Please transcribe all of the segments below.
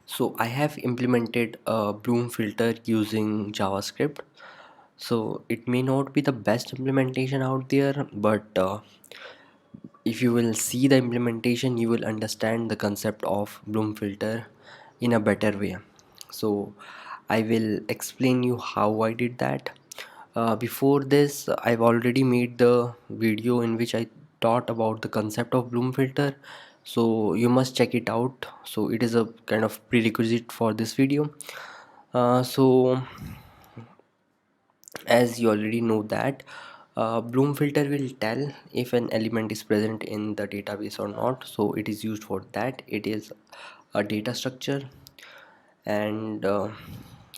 So I have implemented a bloom filter using JavaScript. So it may not be the best implementation out there, but if you will see the implementation, you will understand the concept of bloom filter in a better way. So I will explain you how I did that. Before this, I've already made the video in which I taught about the concept of bloom filter, so you must check it out. So it is a kind of prerequisite for this video. So as you already know that bloom filter will tell if an element is present in the database or not, so it is used for that. It is a data structure. And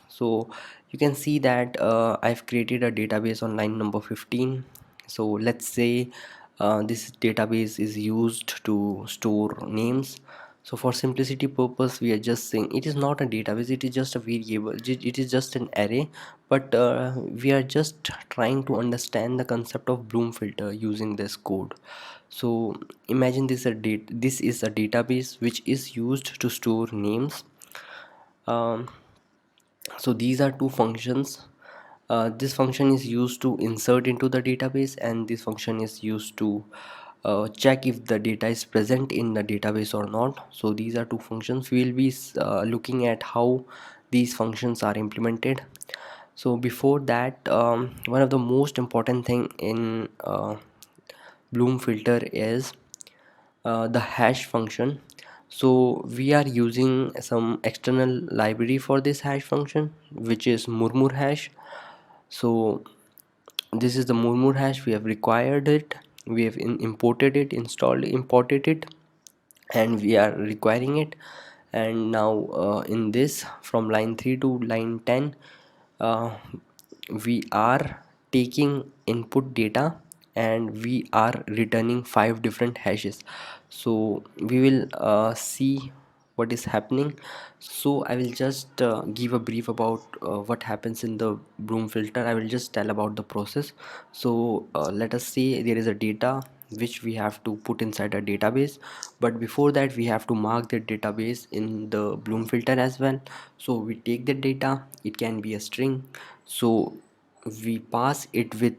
so you can see that I've created a database on line number 15. So let's say this database is used to store names. So for simplicity purpose, we are just saying it is not a database, it is just a variable, it is just an array. But we are just trying to understand the concept of bloom filter using this code. So imagine this is a database which is used to store names. um, so these are two functions. This function is used to insert into the database, and this function is used to check if the data is present in the database or not. So these are two functions. We will be looking at how these functions are implemented. So before that, one of the most important thing in bloom filter is the hash function. So we are using some external library for this hash function, which is murmur hash. So this is the murmur hash. We have required it, we have imported it, installed, imported it, and we are requiring it. And now in this, from line 3 to line 10, uh, we are taking input data and we are returning 5 different hashes. So we will see what is happening. So I will just give a brief about what happens in the bloom filter. I will just tell about the process. So let us say there is a data which we have to put inside a database, but before that we have to mark the database in the bloom filter as well. So we take the data, it can be a string. So we pass it with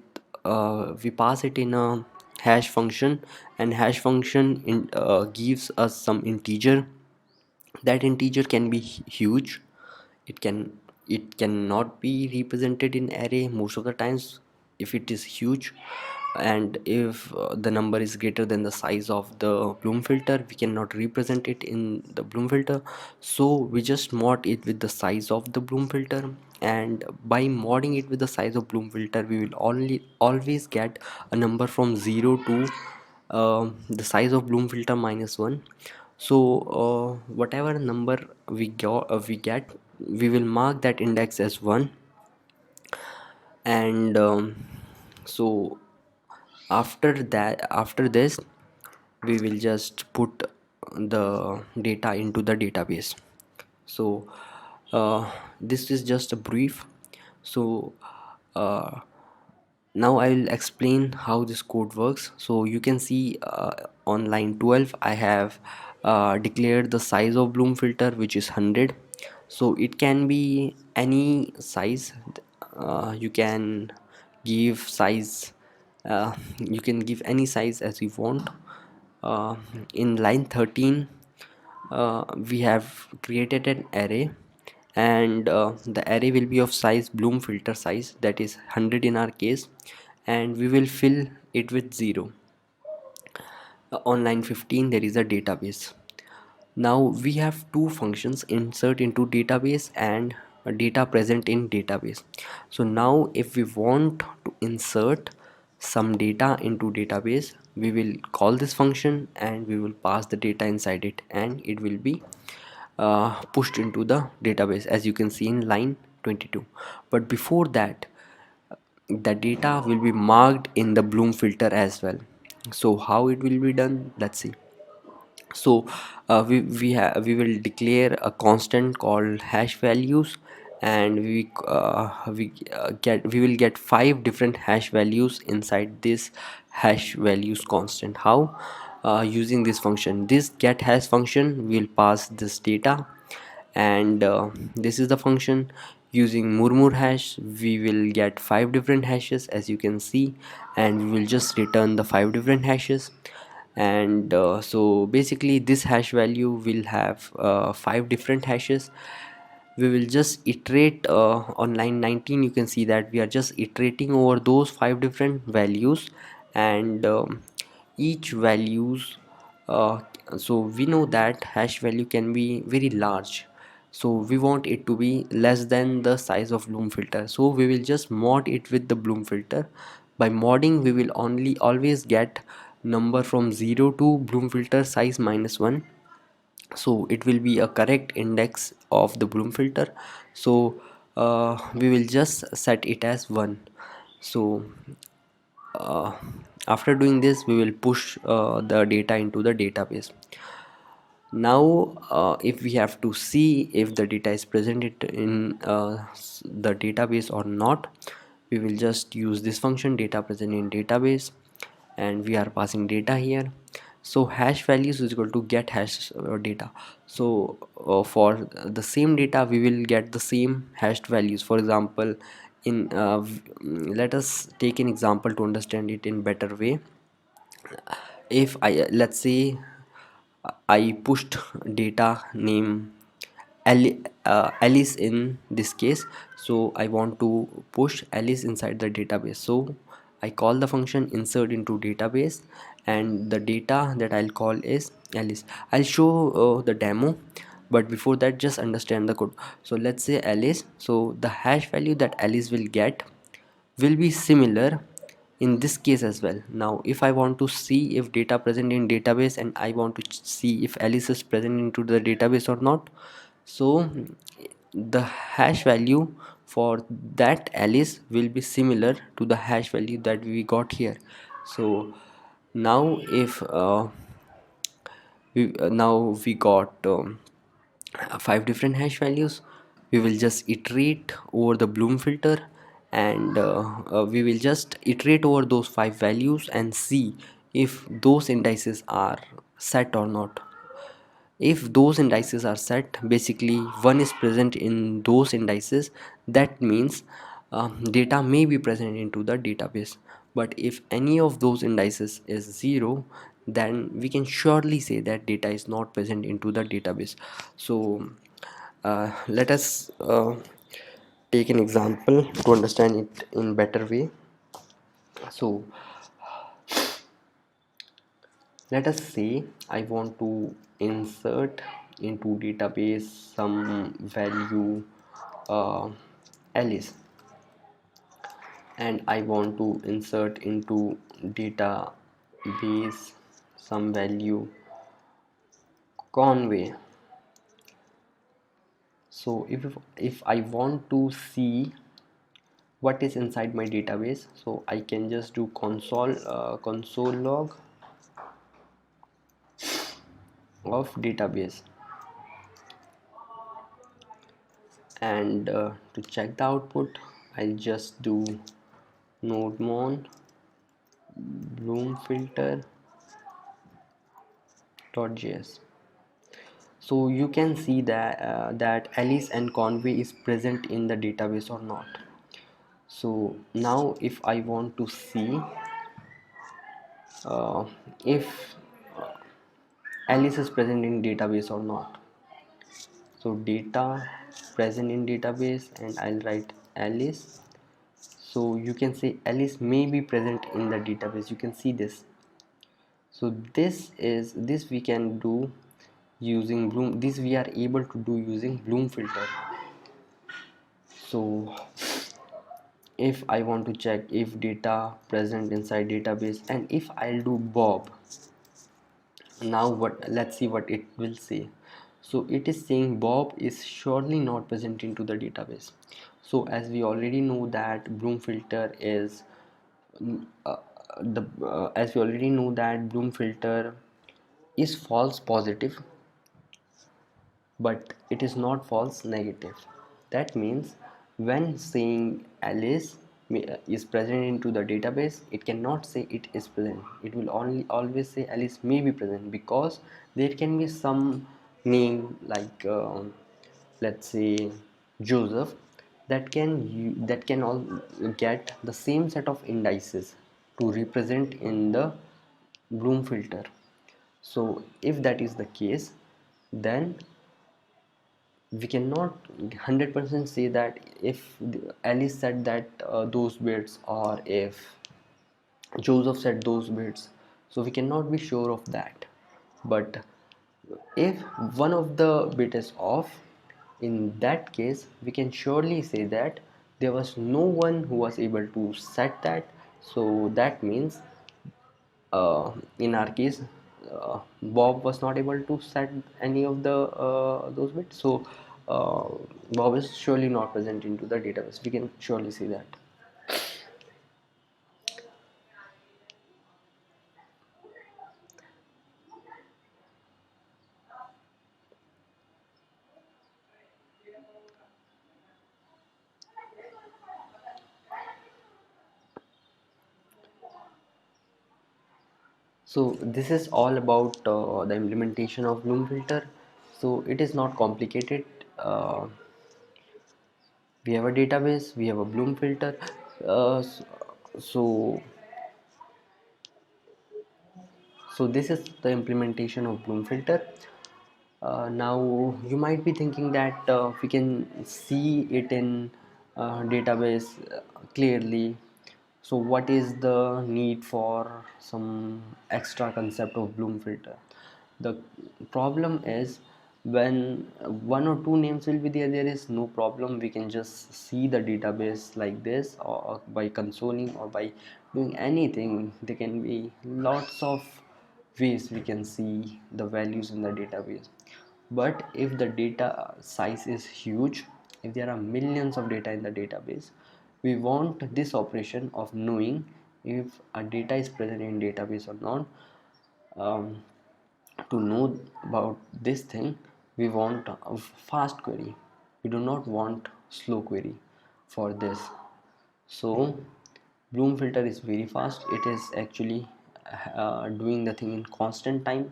we pass it in a hash function, and hash function gives us some integer. That integer can be huge. It cannot be represented in array most of the times if it is huge. And if the number is greater than the size of the bloom filter, we cannot represent it in the bloom filter. So we just mod it with the size of the bloom filter, and by modding it with the size of bloom filter, we will only always get a number from 0 to the size of bloom filter minus 1. So whatever number we get, we will mark that index as 1. And so after this, we will just put the data into the database. So this is just a brief. So uh, now I will explain how this code works. So you can see on line 12 I have declared the size of bloom filter, which is 100. So it can be any size. You can give size, you can give any size as you want. In line 13, we have created an array, and the array will be of size bloom filter size, that is 100 in our case, and we will fill it with 0. On line 15 there is a database. Now we have two functions, insert into database and data present in database. So now if we want to insert some data into database, we will call this function and we will pass the data inside it, and it will be pushed into the database, as you can see in line 22. But before that, the data will be marked in the bloom filter as well. So how it will be done, let's see. So we will declare a constant called hash values, and we will get 5 different hash values inside this hash values constant. How? Using this function, this get hash function will pass this data, and this is the function. Using murmur hash we will get 5 different hashes, as you can see, and we will just return the 5 different hashes. And so basically this hash value will have 5 different hashes. We will just iterate on line 19. You can see that we are just iterating over those 5 different values, and each values uh, so we know that hash value can be very large, so we want it to be less than the size of bloom filter, so we will just mod it with the bloom filter. By modding we will only always get number from 0 to bloom filter size -1, so it will be a correct index of the bloom filter. So we will just set it as 1. So uh, after doing this we will push the data into the database. Now if we have to see if the data is present in the database or not, we will just use this function data present in database, and we are passing data here. So hash values is equal to get hash data. So for the same data we will get the same hashed values. For example, in let us take an example to understand it in better way. If I let's say I pushed data name Alice in this case, so I want to push Alice inside the database. So I call the function insert into database, and the data that I'll call is Alice. I'll show the demo, but before that just understand the code. So let's say Alice, so the hash value that Alice will get will be similar in this case as well. Now if I want to see if data present in database, and I want to see if Alice is present into the database or not, so the hash value for that Alice will be similar to the hash value that we got here. So now if now we got 5 different hash values, we will just iterate over the bloom filter, and we will just iterate over those 5 values and see if those indices are set or not. If those indices are set, basically 1 is present in those indices, that means data may be present into the database. But if any of those indices is 0, then we can surely say that data is not present into the database. So let us take an example to understand it in better way. So let us say I want to insert into database some value uh, Alice, and I want to insert into database some value Conway. So if I want to see what is inside my database, so I can just do console log of database, and to check the output I'll just do nodemon bloom filter.js. So you can see that Alice and Conway is present in the database or not. So now if I want to see if Alice is present in database or not, so data present in database, and I'll write Alice. So you can say Alice may be present in the database. You can see this. So this we can do using bloom, this we are able to do using bloom filter. So if I want to check if data present inside database, and if I'll do Bob, now what, let's see what it will say. So it is saying Bob is surely not present into the database. So as we already know that bloom filter is uh, the as we already know that bloom filter is false positive, but it is not false negative. That means when saying Alice is present into the database, it cannot say it is present. It will only always say Alice may be present, because there can be some name like let's say Joseph, that can all get the same set of indices to represent in the Bloom filter. So if that is the case, then we cannot 100% say that if Alice said that those bits, or if Joseph said those bits, so we cannot be sure of that. But if one of the bit is off, in that case we can surely say that there was no one who was able to set that. So that means in our case, Bob was not able to set any of the those bits. So uh, Bob is surely not present into the database. We can surely see that. So this is all about the implementation of Bloom filter. So it is not complicated. We have a database, we have a Bloom filter. Uh, so so this is the implementation of Bloom filter. Now you might be thinking that we can see it in database clearly. So what is the need for some extra concept of Bloom filter? The problem is when one or two names will be there, there is no problem. We can just see the database like this, or by consoling, or by doing anything. There can be lots of ways we can see the values in the database. But if the data size is huge, if there are millions of data in the database, we want this operation of knowing if a data is present in database or not. um, to know about this thing, we want a fast query. We do not want slow query for this. So Bloom filter is very fast. It is actually doing the thing in constant time.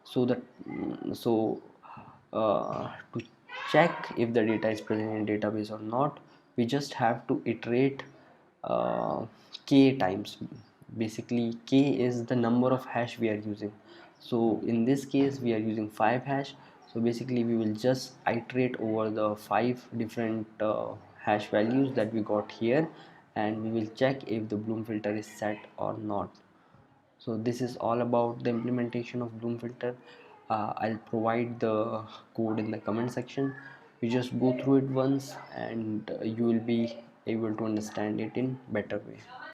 So that to check if the data is present in database or not, we just have to iterate uh, k times. Basically, k is the number of hash we are using. So in this case we are using 5 hash. So basically we will just iterate over the 5 different hash values that we got here, and we will check if the Bloom filter is set or not. So this is all about the implementation of Bloom filter. I'll provide the code in the comment section. You just go through it once, and you will be able to understand it in better way.